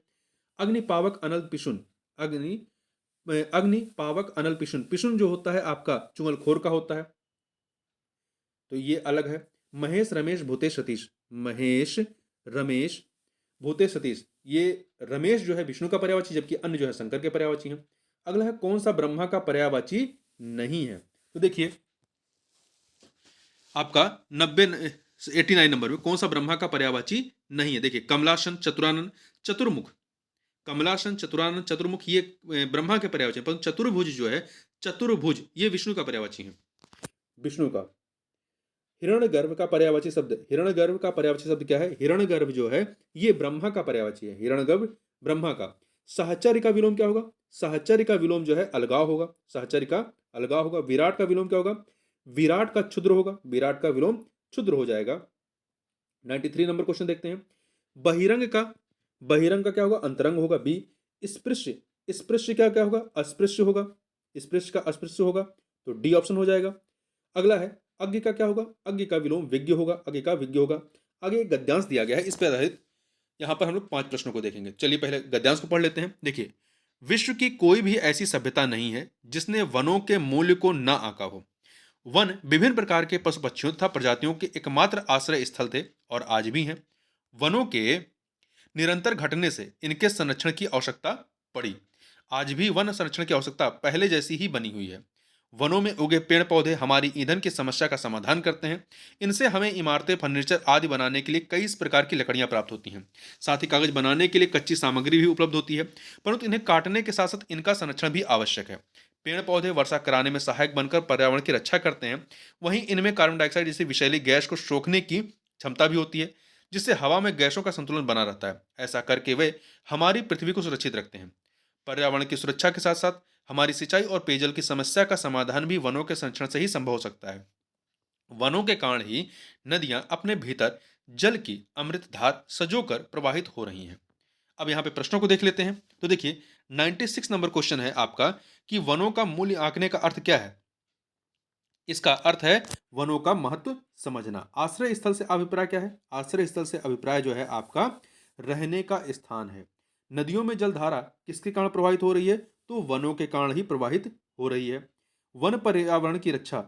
अग्नि, पावक, अनल, पिशुन, अग्नि, पावक, अनल, पिशुन, पिशुन जो होता है आपका चुंगलखोर का होता है, तो ये अलग है। महेश, रमेश, भूतेश, सतीश, महेश, रमेश, भूतेश, सतीश, ये रमेश जो है विष्णु का पर्यायवाची, जबकि अन्य जो है शंकर के पर्यायवाची हैं। अगला है, कौन सा ब्रह्मा का पर्यायवाची नहीं है? तो देखिए, आपका 89 नंबर में कौन सा ब्रह्मा का पर्यायवाची नहीं है? देखिए, कमलासन, चतुरानन, चतुर्मुख, कमलासन, चतुरानन, चतुर्मुख, ये ब्रह्मा के पर्यायवाची हैं, परंतु चतुर्भुज जो है, चतुर्भुज, ये विष्णु का पर्यायवाची है, विष्णु का। हिरण्यगर्भ का पर्यायवाची शब्द, हिरण्यगर्भ का पर्यायवाची शब्द क्या है? हिरण्यगर्भ जो है ये ब्रह्मा का पर्यायवाची है, हिरण्यगर्भ ब्रह्मा का। साहचर्य का विलोम क्या होगा? साहचर्य का विलोम जो है अलगाव होगा, साहचर्य का अलगाव होगा। विराट का विलोम क्या होगा? विराट का क्षुद्र होगा, विराट का विलोम क्षुद्र हो जाएगा। 93 नंबर क्वेश्चन देखते हैं, बहिरंग का, बहिरंग का क्या होगा? अंतरंग होगा। बी, स्पृश्य, स्पृश्य क्या क्या होगा? अस्पृश्य होगा, स्पृश्य का अस्पृश्य होगा, तो डी ऑप्शन हो जाएगा। अगला है, अज्ञ का क्या होगा? अज्ञ का विलोम विज्ञ होगा, अज्ञ का विज्ञ होगा। आगे एक गद्यांश दिया गया है, इस पर आधारित यहाँ पर हम लोग 5 प्रश्नों को देखेंगे। चलिए पहले गद्यांश को पढ़ लेते हैं। देखिए, विश्व की कोई भी ऐसी सभ्यता नहीं है जिसने वनों के मूल्य को न आंका हो। वन विभिन्न प्रकार के पशु पक्षियों तथा प्रजातियों के एकमात्र आश्रय स्थल थे और आज भी हैं। वनों के निरंतर घटने से इनके संरक्षण की आवश्यकता पड़ी। आज भी वन संरक्षण की आवश्यकता पहले जैसी ही बनी हुई है। वनों में उगे पेड़ पौधे हमारी ईंधन की समस्या का समाधान करते हैं। इनसे हमें इमारतें, फर्नीचर आदि बनाने के लिए कई इस प्रकार की लकड़ियां प्राप्त होती हैं। साथ ही कागज बनाने के लिए कच्ची सामग्री भी उपलब्ध होती है, परंतु इन्हें काटने के साथ साथ इनका संरक्षण भी आवश्यक है। पेड़ पौधे वर्षा कराने में सहायक बनकर पर्यावरण की रक्षा करते हैं। वहीं इनमें कार्बन डाइऑक्साइड जैसी विषैली गैस को सोखने की क्षमता भी होती है, जिससे हवा में गैसों का संतुलन बना रहता है। ऐसा करके वे हमारी पृथ्वी को सुरक्षित रखते हैं। पर्यावरण की सुरक्षा के साथ साथ हमारी सिंचाई और पेयजल की समस्या का समाधान भी वनों के संरक्षण से ही संभव हो सकता है। वनों के कारण ही नदियां अपने भीतर जल की अमृत धार सजोकर प्रवाहित हो रही हैं। अब यहाँ पे प्रश्नों को देख लेते हैं। तो देखिए, 96 नंबर क्वेश्चन है आपका कि वनों का मूल्य आंकने का अर्थ क्या है। इसका अर्थ है वनों का महत्व समझना। आश्रय स्थल से अभिप्राय क्या है? आश्रय स्थल से अभिप्राय जो है आपका रहने का स्थान है। नदियों में जलधारा किसके कारण प्रवाहित हो रही है? तो वनों के कारण ही प्रवाहित हो रही है। वन पर्यावरण की रक्षा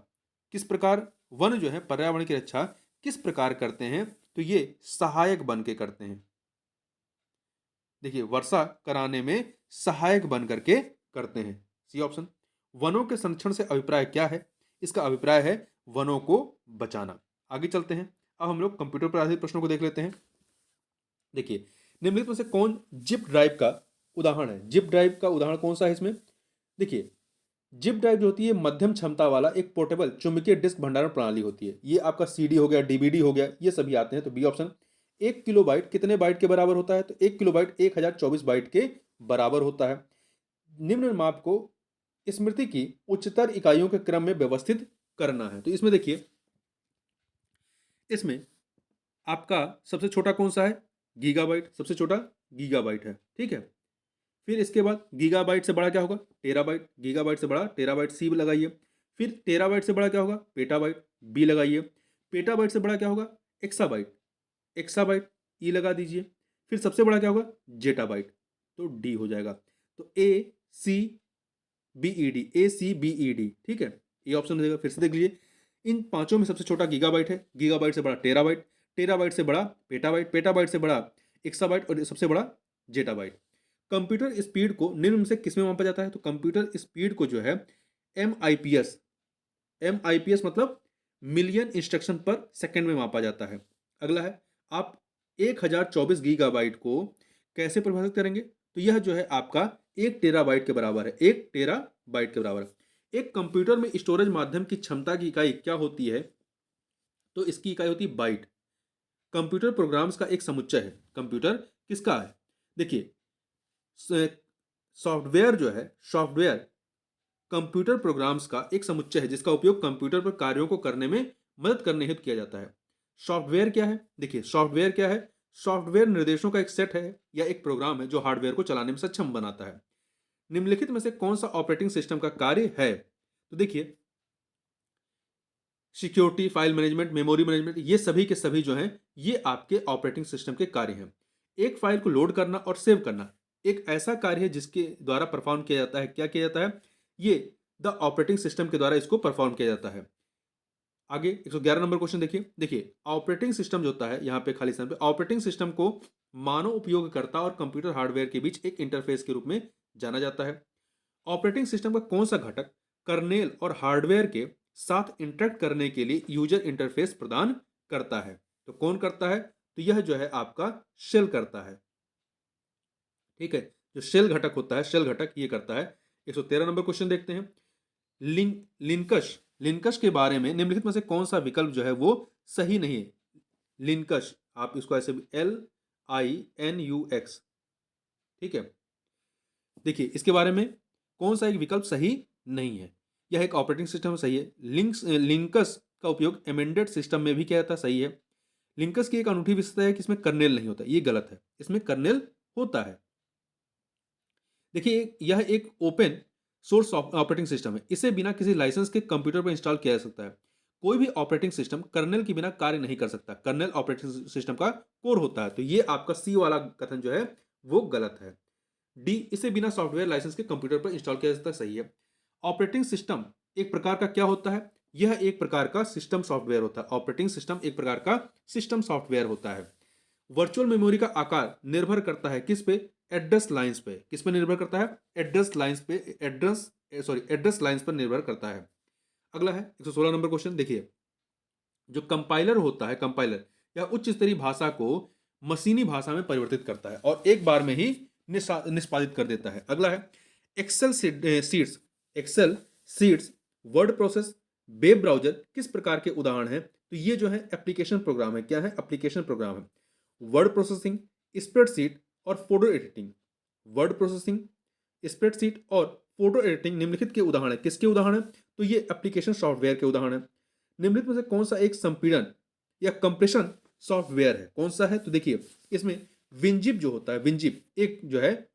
किस प्रकार, वन जो है पर्यावरण की रक्षा किस प्रकार करते हैं? तो ये सहायक बन के करते हैं। देखिए, वर्षा कराने में सहायक बन करके करते हैं। C option. वनों के संरक्षण से अभिप्राय क्या है? इसका अभिप्राय है वनों को बचाना। आगे चलते हैं। अब हम लोग कंप्यूटर पर आधारित प्रश्नों को देख लेते हैं। देखिए, निम्नलिखित में से कौन जिप ड्राइव का उदाहरण है? जिप ड्राइव का उदाहरण कौन सा है इसमें? देखिए, जिप ड्राइव जो होती है मध्यम क्षमता वाला एक पोर्टेबल चुंबकीय डिस्क भंडारण प्रणाली होती है। ये आपका सीडी हो गया, डीवीडी हो गया, ये सभी आते हैं। तो बी ऑप्शन। 1 किलोबाइट कितने बाइट के बराबर होता है? तो 1 किलोबाइट 1024 बाइट के बराबर होता है। निम्न माप को स्मृति की उच्चतर इकाइयों के क्रम में व्यवस्थित करना है। तो इसमें देखिए, इसमें आपका सबसे छोटा कौन सा है? गीगाबाइट, सबसे छोटा गीगाबाइट है। ठीक है। फिर इसके बाद गीगाबाइट से बड़ा क्या होगा? टेराबाइट। गीगाबाइट से बड़ा टेराबाइट, सी लगाइए। फिर टेराबाइट से बड़ा क्या होगा? पेटाबाइट, बी लगाइए। पेटाबाइट से बड़ा क्या होगा? एक्साबाइट, एक्साबाइट, ई लगा दीजिए। फिर सबसे बड़ा क्या होगा? जेटाबाइट, तो डी हो जाएगा। तो ए सी बी ई डी, ए सी बी ई डी। ठीक है, ये ऑप्शन हो जाएगा। फिर से देख लीजिए, इन पांचों में सबसे छोटा गीगाबाइट है, गीगाबाइट से बड़ा टेराबाइट, टेराबाइट से बड़ा पेटाबाइट, पेटाबाइट से बड़ा एक्साबाइट और सबसे बड़ा जेटाबाइट। कंप्यूटर स्पीड को निम्न में से किसमें मापा जाता है? तो कंप्यूटर स्पीड को जो है MIPS, MIPS मतलब मिलियन इंस्ट्रक्शन पर सेकंड में मापा जाता है। अगला है, आप 1024 गीगाबाइट को कैसे परिभाषित करेंगे? तो यह जो है आपका 1 टेराबाइट के बराबर है। 1 टेराबाइट के बराबर है। एक कंप्यूटर में स्टोरेज माध्यम की क्षमता की इकाई क्या होती है? तो इसकी इकाई होती है बाइट। कंप्यूटर प्रोग्राम्स का एक समुच्चय है। कंप्यूटर किसका है? देखिए, सॉफ्टवेयर जो है, सॉफ्टवेयर कंप्यूटर प्रोग्राम्स का एक समुच्चय है जिसका उपयोग कंप्यूटर पर कार्यों को करने में मदद करने हेतु किया जाता है। सॉफ्टवेयर क्या है? देखिए, सॉफ्टवेयर क्या है? सॉफ्टवेयर निर्देशों का एक सेट है या एक प्रोग्राम है जो हार्डवेयर को चलाने में सक्षम बनाता है। निम्नलिखित में से कौन सा ऑपरेटिंग सिस्टम का कार्य है? तो देखिए, security, file management, memory management, ये सभी के सभी जो हैं ये आपके ऑपरेटिंग सिस्टम के कार्य हैं। एक फाइल को लोड करना और सेव करना एक ऐसा कार्य है जिसके द्वारा परफॉर्म किया जाता है। क्या किया जाता है? ये द ऑपरेटिंग सिस्टम के द्वारा इसको परफॉर्म किया जाता है। आगे 111 नंबर क्वेश्चन देखिए। देखिए, ऑपरेटिंग सिस्टम जो होता है, यहाँ पे खाली स्थान पे ऑपरेटिंग सिस्टम को मानव उपयोगकर्ता और कंप्यूटर हार्डवेयर के बीच एक इंटरफेस के रूप में जाना जाता है। ऑपरेटिंग सिस्टम का कौन सा घटक कर्नेल और हार्डवेयर के साथ इंटरेक्ट करने के लिए यूजर इंटरफेस प्रदान करता है? तो कौन करता है? तो यह जो है आपका शेल करता है। ठीक है, जो शेल घटक होता है, शेल घटक ये करता है। 113 नंबर क्वेश्चन देखते हैं। लिंकश, लिंकश के बारे में निम्नलिखित में से कौन सा विकल्प जो है वो सही नहीं है? लिंकश, आप इसको ऐसे भी LINUX। ठीक है, देखिए इसके बारे में कौन सा एक विकल्प सही नहीं है? यह एक ऑपरेटिंग सिस्टम में सही है। लिंकस का उपयोग एमेंडेड सिस्टम में भी किया जाता है, सही है। लिंकस की एक अनूठी विशेषता है कि इसमें कर्नेल नहीं होता, ये गलत है, इसमें कर्नेल होता है। देखिए, यह एक ओपन सोर्स ऑपरेटिंग सिस्टम है, इसे बिना किसी लाइसेंस के कंप्यूटर पर इंस्टॉल किया जा सकता है। कोई भी ऑपरेटिंग सिस्टम कर्नेल के बिना कार्य नहीं कर सकता। कर्नेल ऑपरेटिंग सिस्टम का कोर होता है। तो ये आपका सी वाला कथन जो है वो गलत है। डी, इसे बिना सॉफ्टवेयर लाइसेंस के कंप्यूटर पर इंस्टॉल किया जा सकता है, सही है। ऑपरेटिंग सिस्टम एक प्रकार का क्या होता है? यह एक प्रकार का सिस्टम सॉफ्टवेयर होता है। ऑपरेटिंग सिस्टम एक प्रकार का सिस्टम सॉफ्टवेयर होता है। वर्चुअल मेमोरी का आकार निर्भर करता है किस पे? एड्रेस लाइंस पे। किस पे निर्भर करता है? एड्रेस लाइंस पे। एड्रेस लाइंस पर निर्भर करता है। अगला है 116 नंबर क्वेश्चन, देखिए। जो कंपाइलर होता है, कंपाइलर या उच्च स्तरीय भाषा को मशीनी भाषा में परिवर्तित करता है और एक बार में ही निष्पादित कर देता है। अगला है Excel sheets. Excel sheets, word process, web browser किस प्रकार के उदाहरण हैं? तो ये जो है एप्लीकेशन प्रोग्राम है। क्या है? एप्लीकेशन प्रोग्राम है। वर्ड प्रोसेसिंग, स्प्रेडशीट और photo editing. Word processing, spreadsheet और फोटो एडिटिंग निम्नलिखित के उदाहरण है। किसके उदाहरण है? तो ये एप्लीकेशन सॉफ्टवेयर के उदाहरण है। निम्नलिखित में से कौन सा एक संपीड़न या कंप्रेशन सॉफ्टवेयर है? कौन सा है? तो देखिए इसमें विनजिप जो होता है, विनजिप एक जो है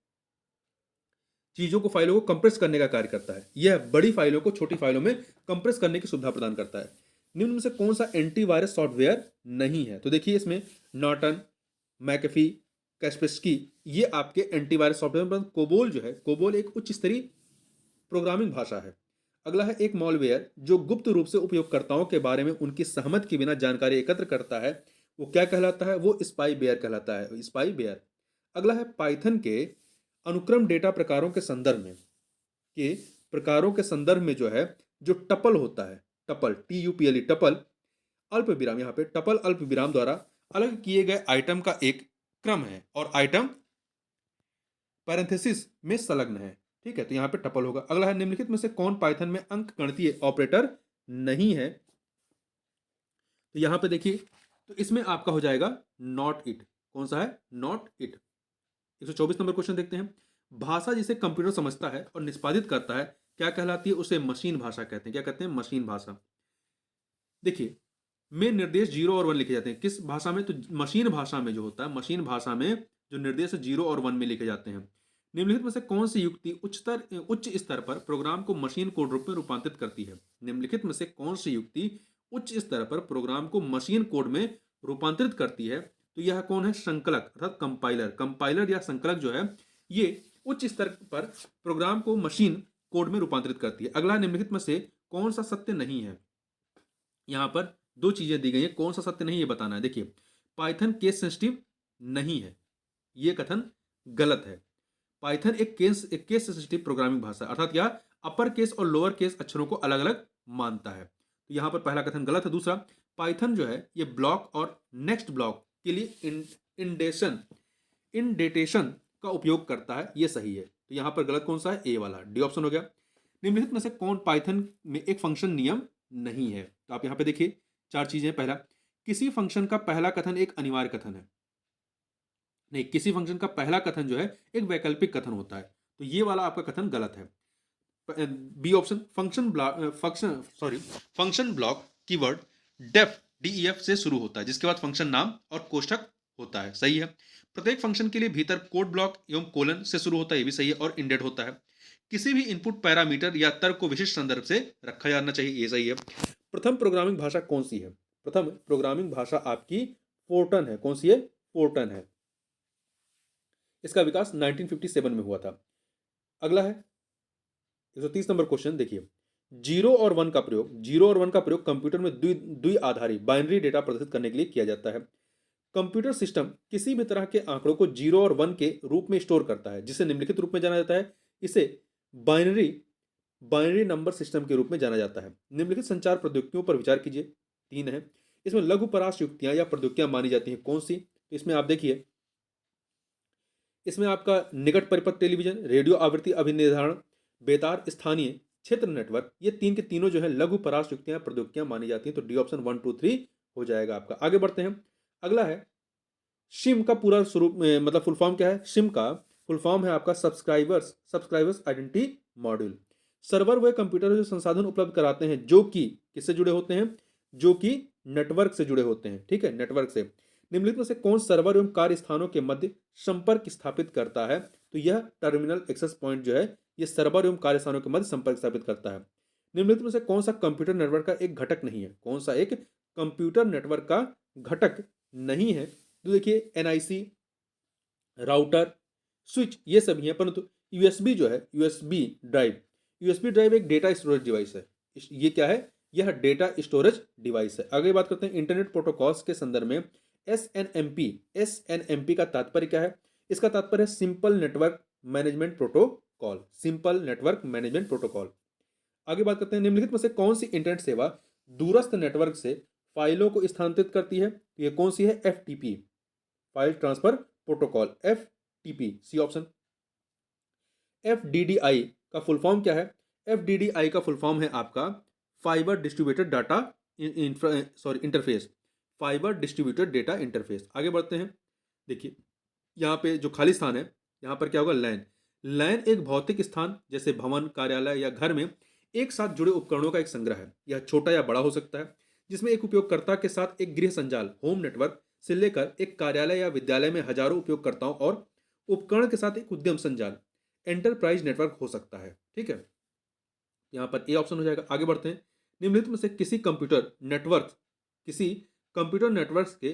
चीजों को, फाइलों को कंप्रेस करने का कार्य करता है। यह बड़ी फाइलों को छोटी फाइलों में कंप्रेस करने की सुविधा प्रदान करता है। निम्न में से कौन सा एंटीवायरस सॉफ्टवेयर नहीं है? तो देखिए इसमें नॉर्टन, मैकेफी, कैस्पेस्की ये आपके एंटीवायरस सॉफ्टवेयर। कोबोल जो है, कोबोल एक उच्च स्तरीय प्रोग्रामिंग भाषा है। अगला है एक मॉलवेयर जो गुप्त रूप से उपयोगकर्ताओं के बारे में उनकी सहमति के बिना जानकारी एकत्र करता है, वो क्या कहलाता है? वो स्पाईवेयर कहलाता है, स्पाईवेयर। अगला है पाइथन के अनुक्रम डेटा प्रकारों के संदर्भ में जो है, जो टपल होता है, टपल, TUPLE, टपल अल्प विराम, यहाँ पे टपल अल्प विराम द्वारा अलग किए गए आइटम का एक क्रम है और आइटम पैरेंथेसिस में संलग्न है। ठीक है, तो यहाँ पे टपल होगा। अगला है निम्नलिखित में से कौन पाइथन में अंक गणितीय ऑपरेटर नहीं है? तो यहाँ पे देखिए, तो इसमें आपका हो जाएगा नॉट इट। कौन सा है? Not it. 124 नंबर क्वेश्चन देखते हैं। भाषा जिसे कंप्यूटर समझता है और निष्पादित करता है क्या कहलाती है? उसे मशीन भाषा कहते हैं। क्या कहते हैं? मशीन भाषा। देखिए में निर्देश 0 और 1 लिखे जाते हैं। किस भाषा में? तो मशीन भाषा में जो होता है, मशीन भाषा में जो निर्देश 0 और 1 में लिखे जाते हैं। निम्नलिखित में से कौन सी युक्ति उच्च स्तर पर प्रोग्राम को मशीन कोड रूप में रूपांतरित करती है? निम्नलिखित में से कौन सी युक्ति उच्च स्तर पर प्रोग्राम को मशीन कोड में रूपांतरित करती है? तो यह कौन है? संकलक अर्थात कंपाइलर। कंपाइलर या संकलक जो है ये उच्च स्तर पर प्रोग्राम को मशीन कोड में रूपांतरित करती है। अगला निम्नलिखित में से कौन सा सत्य नहीं है? यहां पर दो चीजें दी गई हैं, कौन सा सत्य नहीं ये बताना है। देखिए पाइथन केस सेंसिटिव नहीं है, ये कथन गलत है। पाइथन एक केस सेंसिटिव प्रोग्रामिंग भाषा, अर्थात यह अपर केस और लोअर केस अक्षरों को अलग अलग मानता है। तो यहां पर पहला कथन गलत है। दूसरा, पाइथन जो है ये ब्लॉक और नेक्स्ट ब्लॉक के लिए इंडेटेशन का उपयोग करता है, ये सही है। तो यहां पर गलत कौन सा है? ए वाला, डी ऑप्शन हो गया। निम्नलिखित में से कौन पाइथन में एक फंक्शन नियम नहीं है? तो आप यहां पे देखिए चार चीजें। पहला, किसी फंक्शन का पहला कथन एक अनिवार्य कथन है। नहीं, किसी फंक्शन का पहला कथन जो है एक वैकल्पिक कथन होता है। तो ये वाला आपका कथन गलत है। B option, function block keyword def से शुरू होता है, जिसके बाद फंक्शन नाम और कोष्ठक होता है, सही है। प्रत्येक फंक्शन के लिए भीतर कोड ब्लॉक एवं कोलन से शुरू होता है, ये भी सही है, और इंडेड होता है। किसी भी इनपुट पैरामीटर या तर्क को विशिष्ट संदर्भ से रखा जाना चाहिए, ये सही है। प्रथम प्रोग्रामिंग भाषा कौन सी है? प्रथम प्रोग्रामिंग भाषा आपकी फोर्टन है। कौन सी है? फोर्टन है। इसका विकास 1957 में हुआ था। अगला है 130 नंबर क्वेश्चन, देखिए। 0 और 1 का प्रयोग कंप्यूटर में द्विआधारी बाइनरी डेटा प्रदर्शित करने के लिए किया जाता है। कंप्यूटर सिस्टम किसी भी तरह के आंकड़ों को 0 और 1 के रूप में स्टोर करता है, जिसे निम्नलिखित रूप में जाना जाता है। इसे बाइनरी नंबर सिस्टम के रूप में जाना जाता है। निम्नलिखित संचार प्रौद्योगिकियों पर विचार कीजिए। 3 है। इसमें लघु परास युक्तियां या प्रौद्योगिकियां मानी जाती हैं, कौन सी? तो इसमें आप देखिए, इसमें आपका निकट परिपथ टेलीविजन, रेडियो आवृत्ति अभिनिर्धारण, बेतार स्थानीय क्षेत्र नेटवर्क, ये तीन के तीनों जो है लघु परास युक्तियां प्रौद्योगिकियां मानी जाती हैं। तो डी ऑप्शन 1 2 3 हो जाएगा आपका। आगे बढ़ते हैं। अगला है शिम का पूरा स्वरूप, मतलब फुल फॉर्म क्या है? शिम का फुल फॉर्म है आपका सब्सक्राइबर्स आइडेंटिटी मॉड्यूल। सर्वर वे कंप्यूटर जो संसाधन उपलब्ध कराते हैं जो कि किससे जुड़े होते हैं? जो कि नेटवर्क से जुड़े होते हैं। ठीक है, नेटवर्क से। निम्नलिखित में से कौन सर्वर एवं कार्य स्थानों के मध्य संपर्क स्थापित करता है? तो यह टर्मिनल एक्सेस पॉइंट जो है ये सर्वर एवं कार्य स्थानों के मध्य संपर्क स्थापित करता है। निम्नलिखित में से कौन सा कंप्यूटर नेटवर्क का एक घटक नहीं है? कौन सा एक कंप्यूटर नेटवर्क का घटक नहीं है? तो देखिए एनआईसी, राउटर, स्विच ये सभी हैं, परंतु यूएसबी जो है, यूएसबी ड्राइव एक डेटा स्टोरेज डिवाइस है। ये क्या है? यह डेटा स्टोरेज डिवाइस है। आगे बात करते हैं इंटरनेट प्रोटोकॉल्स के संदर्भ में एसएनएमपी का तात्पर्य क्या है? इसका तात्पर्य है simple network management protocol, simple network management protocol. आगे बात करते हैं निम्नलिखित में से कौन सी इंटरनेट सेवा दूरस्थ नेटवर्क से फाइलों को स्थानांतरित करती है? ये कौन सी है? FTP, file transfer protocol, FTP, C option. FDDI का फुल फॉर्म क्या है? एफडीडीआई का फुल फॉर्म है आपका fibre distributed data interface, fibre distributed data interface. आगे बढ़ते हैं, देखिए यहाँ पे जो खाली स्थान है, यहाँ पर क्या होगा? लैन। लैन एक भौतिक स्थान जैसे भवन, कार्यालय या घर में एक साथ जुड़े उपकरणों का एक संग्रह है। यह छोटा या बड़ा हो सकता है, जिसमें एक उपयोगकर्ता के साथ एक गृह संजाल, होम नेटवर्क से लेकर एक कार्यालय या विद्यालय में हजारों उपयोगकर्ताओं और उपकरण के साथ एक उद्यम संजाल, एंटरप्राइज नेटवर्क हो सकता है। ठीक है, यहाँ पर ए ऑप्शन हो जाएगा। आगे बढ़ते हैं, निम्नलिखित में से किसी कंप्यूटर नेटवर्क के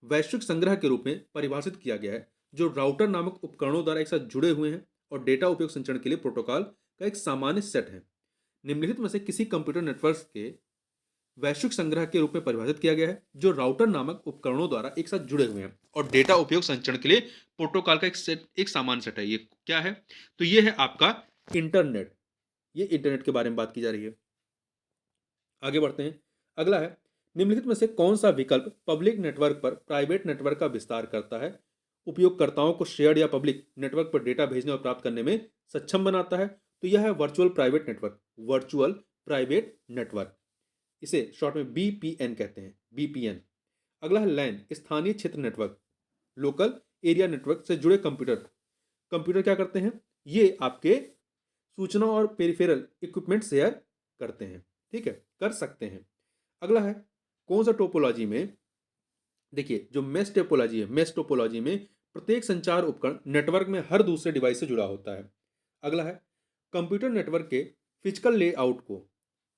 वैश्विक संग्रह के रूप में परिभाषित किया गया है, जो राउटर नामक उपकरणों द्वारा एक साथ जुड़े हुए हैं और डेटा उपयोग संचरण के लिए प्रोटोकॉल का एक सामान्य सेट है। निम्नलिखित में से किसी कंप्यूटर नेटवर्क के वैश्विक संग्रह के रूप में परिभाषित किया गया है, जो राउटर नामक उपकरणों द्वारा एक साथ जुड़े हुए हैं और डेटा उपयोग संचरण के लिए प्रोटोकॉल का एक सामान्य सेट है। ये क्या है? तो ये है आपका इंटरनेट। ये इंटरनेट के बारे में बात की जा रही है। आगे बढ़ते हैं, अगला है निम्नलिखित में से कौन सा विकल्प पब्लिक नेटवर्क पर प्राइवेट नेटवर्क का विस्तार करता है, उपयोगकर्ताओं को शेयर्ड या पब्लिक नेटवर्क पर डेटा भेजने और प्राप्त करने में सक्षम बनाता है? तो यह है virtual private network, virtual private network, इसे शॉर्ट में बीपीएन कहते हैं, बीपीएन। अगला है लैन, स्थानीय क्षेत्र नेटवर्क, लोकल एरिया नेटवर्क से जुड़े कंप्यूटर क्या करते हैं? ये आपके सूचना और पेरिफेरल इक्विपमेंट शेयर करते हैं। ठीक है, कर सकते हैं। अगला है कौन सा टोपोलॉजी में, देखिए जो मेश टोपोलॉजी है, मेश टोपोलॉजी में प्रत्येक संचार उपकरण नेटवर्क में हर दूसरे डिवाइस से जुड़ा होता है। अगला है कंप्यूटर नेटवर्क के फिजिकल लेआउट को,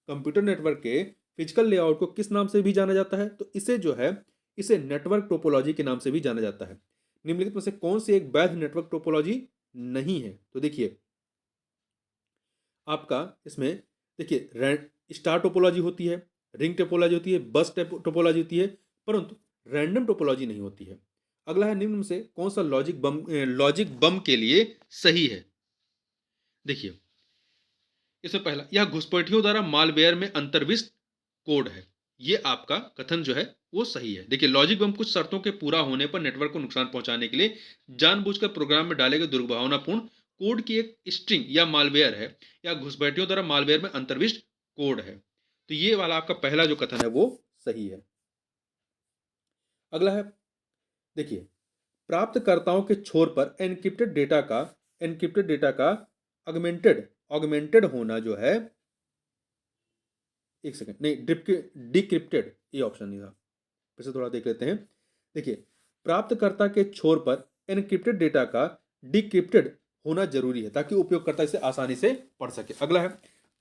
कंप्यूटर नेटवर्क के फिजिकल लेआउट को किस नाम से भी जाना जाता है? तो इसे जो है, इसे नेटवर्क टोपोलॉजी के नाम से भी जाना जाता है। निम्नलिखित में से कौन सी एक वैध नेटवर्क टोपोलॉजी नहीं है? तो देखिए आपका इसमें देखिए स्टार टोपोलॉजी होती है, रिंग टोपोलॉजी होती है, बस टोपोलॉजी होती है, परंतु रैंडम टोपोलॉजी नहीं होती है। अगला है निम्न में से कौन सा लॉजिक बम के लिए सही है? देखिए इसमें पहला, यह घुसपैठियों द्वारा मालवेयर में अंतर्विष्ट कोड है। ये आपका कथन जो है वो सही है। देखिए लॉजिक बम कुछ शर्तों के पूरा होने पर नेटवर्क को नुकसान पहुंचाने के लिए जानबूझकर प्रोग्राम में डाले गए दुर्भावनापूर्ण कोड की एक स्ट्रिंग या मालवेयर है, या घुसपैठियों द्वारा मालवेयर में अंतर्विष्ट कोड है। तो ये वाला आपका पहला जो कथन है वो सही है। अगला है, देखिए प्राप्तकर्ताओं के छोर पर एनक्रिप्टेड डेटा का ऑगमेंटेड होना जो है, एक सेकंड, नहीं डिक्रिप्टेड, ये ऑप्शन नहीं था, फिर से थोड़ा देख लेते हैं। देखिए प्राप्तकर्ता के छोर पर एनक्रिप्टेड डेटा का डिक्रिप्टेड होना जरूरी है ताकि उपयोगकर्ता इसे आसानी से पढ़ सके। अगला है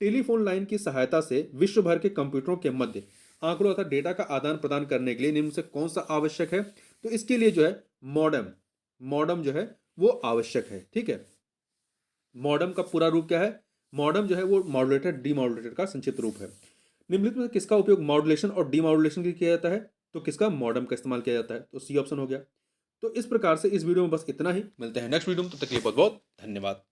टेलीफोन लाइन की सहायता से विश्व भर के कंप्यूटरों के मध्य आंकड़ों तथा डेटा का आदान प्रदान करने के लिए निम्न से कौन सा आवश्यक है? तो इसके लिए जो है मॉडम जो है वो आवश्यक है। ठीक है, मॉडम का पूरा रूप क्या है? मॉडम जो है वो मॉड्यूलेटर डीमॉड्यूलेटर का संक्षिप्त रूप है। निम्नलिखित में किसका उपयोग मॉड्यूलेशन और डीमॉड्यूलेशन के लिए किया जाता है? तो किसका? मॉडम का इस्तेमाल किया जाता है। तो सी ऑप्शन हो गया। तो इस प्रकार से इस वीडियो में बस इतना ही, मिलते हैं नेक्स्ट वीडियो में, तब तक के लिए बहुत बहुत धन्यवाद।